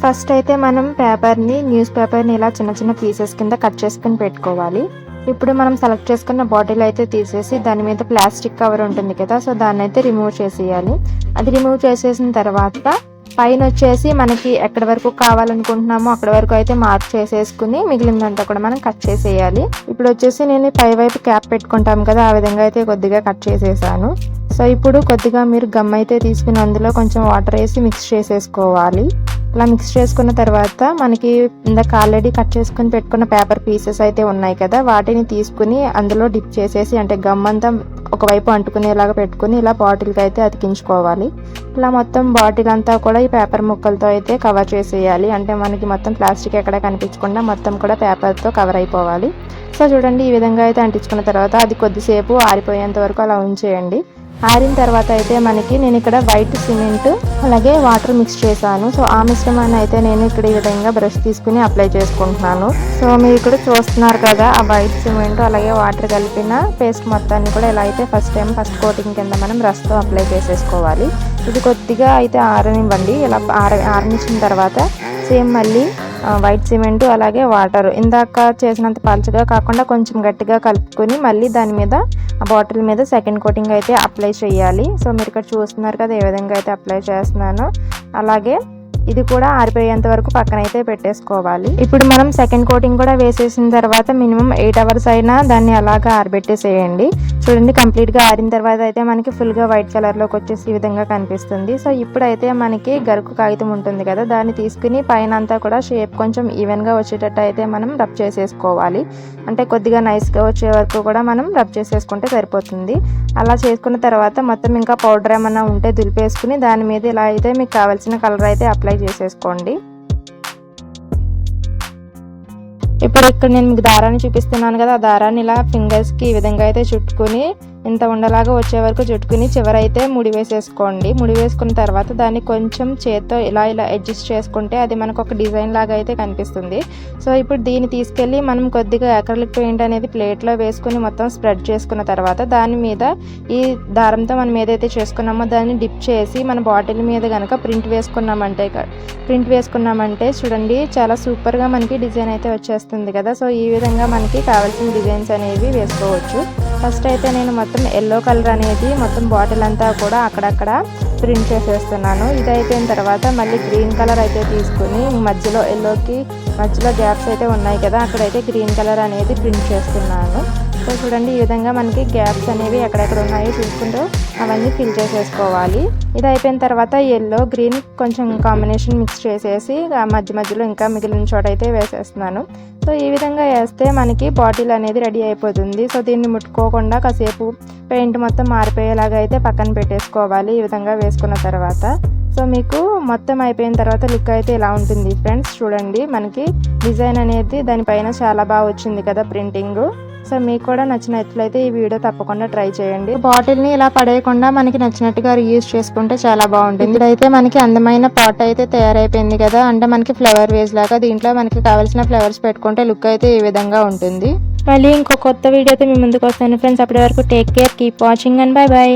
First అయితే మనం news పేపర్ని ఇలా చిన్న చిన్న పీసెస్ కింద కట్ చేసుకుని పెట్టుకోవాలి. ఇప్పుడు మనం సెలెక్ట్ చేసుకున్న బాటిల్ అయితే తీసేసి దాని మీద ప్లాస్టిక్ కవర్ ఉంటుంది కదా, సో దాన్ని అయితే రిమూవ్ చేసేయాలి. అది రిమూవ్ చేసేసిన తర్వాత పైన వచ్చేసి మనకి ఎక్కడి వరకు కావాలనుకుంటున్నామో అక్కడ వరకు అయితే మార్క్ చేసేసుకుని మిగిలిందంతా కూడా మనం కట్ చేసేయాలి. ఇప్పుడు వచ్చేసి నేను పై వైపు క్యాప్ పెట్టుకుంటాం కదా, ఆ విధంగా అయితే కొద్దిగా కట్ చేసేసాను. సో ఇప్పుడు కొద్దిగా మీరు గమ్ అయితే తీసుకుని అందులో కొంచెం వాటర్ వేసి మిక్స్ చేసేసుకోవాలి. అలా మిక్స్ చేసుకున్న తర్వాత మనకి ఇందాక ఆల్రెడీ కట్ చేసుకుని పెట్టుకున్న పేపర్ పీసెస్ అయితే ఉన్నాయి కదా, వాటిని తీసుకుని అందులో డిప్ చేసేసి అంటే గమ్ అంతా ఒకవైపు అంటుకునేలాగా పెట్టుకుని ఇలా బాటిల్కి అయితే అతికించుకోవాలి. ఇలా మొత్తం బాటిల్ అంతా కూడా ఈ పేపర్ ముక్కలతో అయితే కవర్ చేసేయాలి. అంటే మనకి మొత్తం ప్లాస్టిక్ ఎక్కడ కనిపించకుండా మొత్తం కూడా పేపర్తో కవర్ అయిపోవాలి. సో చూడండి, ఈ విధంగా అయితే అంటించుకున్న తర్వాత అది కొద్దిసేపు ఆరిపోయేంత వరకు అలా ఉంచేయండి. ఆరిన తర్వాత అయితే నేను ఇక్కడ వైట్ సిమెంట్ అలాగే వాటర్ మిక్స్ చేశాను. సో ఆ మిశ్రమాన్ని అయితే నేను ఇక్కడ ఈ విధంగా బ్రష్ తీసుకుని అప్లై చేసుకుంటున్నాను. సో మీరు ఇక్కడ చూస్తున్నారు కదా, ఆ వైట్ సిమెంట్ అలాగే వాటర్ కలిపిన పేస్ట్ మొత్తాన్ని కూడా ఇలా అయితే ఫస్ట్ కోటింగ్ కింద మనం బ్రష్తో అప్లై చేసేసుకోవాలి. ఇది కొద్దిగా అయితే ఆరనివ్వండి. ఇలా ఆరనిచ్చిన తర్వాత సేమ్ మళ్ళీ వైట్ సిమెంట్ అలాగే వాటర్ ఇందాక చేసినంత పలుచగా కాకుండా కొంచెం గట్టిగా కలుపుకొని మళ్ళీ దాని మీద ఆ బాటిల్ మీద సెకండ్ కోటింగ్ అయితే అప్లై చేయాలి. సో మీరు ఇక్కడ చూస్తున్నారు కదా ఏ విధంగా అయితే అప్లై చేస్తున్నానో, అలాగే ఇది కూడా ఆరిపోయేంత వరకు పక్కన అయితే పెట్టేసుకోవాలి. ఇప్పుడు మనం సెకండ్ కోటింగ్ కూడా వేసేసిన తర్వాత మినిమం 8 hours అయినా దాన్ని అలాగా ఆరబెట్టేసేయండి. చూడండి, కంప్లీట్గా ఆరిన తర్వాత అయితే మనకి ఫుల్గా వైట్ కలర్లోకి వచ్చేసి ఈ విధంగా కనిపిస్తుంది. సో ఇప్పుడైతే మనకి గరుకు కాగితం ఉంటుంది కదా, దాన్ని తీసుకుని పైన అంతా కూడా షేప్ కొంచెం ఈవెన్గా వచ్చేటట్టు అయితే మనం రబ్ చేసేసుకోవాలి. అంటే కొద్దిగా నైస్గా వచ్చే వరకు కూడా మనం రబ్ చేసేసుకుంటే సరిపోతుంది. అలా చేసుకున్న తర్వాత మొత్తం ఇంకా పౌడర్ ఏమన్నా ఉంటే దులిపేసుకుని దాని మీద ఇలా అయితే మీకు కావాల్సిన కలర్ అయితే అప్లై చేసేసుకోండి. ఇప్పుడు ఇక్కడ నేను మీకు దారాన్ని చూపిస్తున్నాను కదా, ఆ దారాన్ని ఇలా ఫింగర్స్కి ఈ విధంగా అయితే చుట్టుకుని ఇంత ఉండలాగా వచ్చే వరకు చుట్టుకుని చివరైతే ముడి వేసేసుకోండి. ముడి వేసుకున్న తర్వాత దాన్ని కొంచెం చేత్తో ఇలా అడ్జస్ట్ చేసుకుంటే అది మనకు ఒక డిజైన్ లాగా అయితే కనిపిస్తుంది. సో ఇప్పుడు దీన్ని తీసుకెళ్ళి మనం కొద్దిగా అక్రిలిక్ పెయింట్ అనేది ప్లేట్లో వేసుకుని మొత్తం స్ప్రెడ్ చేసుకున్న తర్వాత దాని మీద ఈ దారంతో మనం ఏదైతే చేసుకున్నామో దాన్ని డిప్ చేసి మన బాటిల్ మీద కనుక ప్రింట్ వేసుకున్నామంటే చూడండి చాలా సూపర్గా మనకి డిజైన్ అయితే వచ్చేస్తుంది కదా. సో ఈ విధంగా మనకి కావాల్సిన డిజైన్స్ అనేవి వేసుకోవచ్చు. ఫస్ట్ అయితే నేను మొత్తం ఎల్లో కలర్ అనేది మొత్తం బాటిల్ అంతా కూడా అక్కడక్కడ ప్రింట్ చేసేస్తున్నాను. ఇది అయిపోయిన తర్వాత మళ్ళీ గ్రీన్ కలర్ అయితే తీసుకుని మధ్యలో ఎల్లోకి మధ్యలో గ్యాప్స్ అయితే ఉన్నాయి కదా, అక్కడైతే గ్రీన్ కలర్ అనేది ప్రింట్ చేస్తున్నాను. సో చూడండి, ఈ విధంగా మనకి గ్యాప్స్ అనేవి ఎక్కడెక్కడ ఉన్నాయో చూసుకుంటూ అవన్నీ ఫిల్ చేసేసుకోవాలి. ఇది అయిపోయిన తర్వాత ఎల్లో గ్రీన్ కొంచెం కాంబినేషన్ మిక్స్ చేసేసి మధ్యలో ఇంకా మిగిలిన చోట అయితే వేసేస్తున్నాను. సో ఈ విధంగా వేస్తే మనకి బాటిల్ అనేది రెడీ అయిపోతుంది. సో దీన్ని ముట్టుకోకుండా కాసేపు పెయింట్ మొత్తం మారిపోయేలాగా అయితే పక్కన పెట్టేసుకోవాలి ఈ విధంగా వేసుకున్న తర్వాత. సో మీకు మొత్తం అయిపోయిన తర్వాత లుక్ అయితే ఇలా ఉంటుంది ఫ్రెండ్స్. చూడండి, మనకి డిజైన్ అనేది దానిపైన చాలా బాగా వచ్చింది కదా ప్రింటింగ్. సో మీకు కూడా నచ్చినట్లయితే ఈ వీడియో తప్పకుండా ట్రై చేయండి. బాటిల్ని ఇలా పడేయకుండా మనకి నచ్చినట్టుగా రీయూజ్ చేసుకుంటే చాలా బాగుంటుంది. ఇప్పుడైతే మనకి అందమైన పాట్ అయితే తయారైపోయింది కదా, అంటే మనకి ఫ్లవర్ వేజ్ లాగా దీంట్లో మనకి కావాల్సిన ఫ్లవర్స్ పెట్టుకుంటే లుక్ అయితే ఈ విధంగా ఉంటుంది. మళ్ళీ ఇంకో కొత్త వీడియోతో మీ ముందుకు వస్తాను ఫ్రెండ్స్. అప్పటి వరకు take care, keep watching and by by.